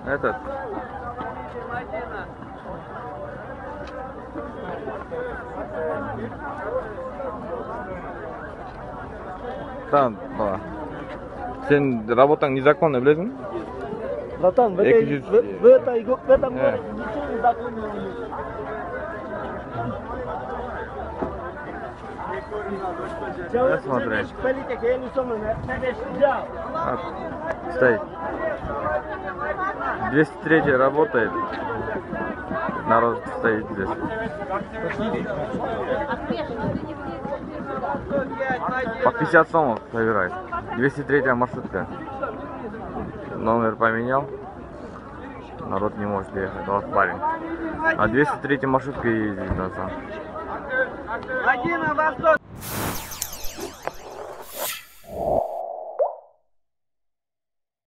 Этот. Там, Sen работаң незаконный, білесің? Братан, в этом городе ничего незаконного нет. Смотри. Политика, я не сумму, взял. Стоит. 203 работает. Народ стоит здесь. По 50 сомов собирает. 203 маршрутка. Номер поменял. Народ не может ехать. Вот парень. А 203 маршрутка ездит на самом.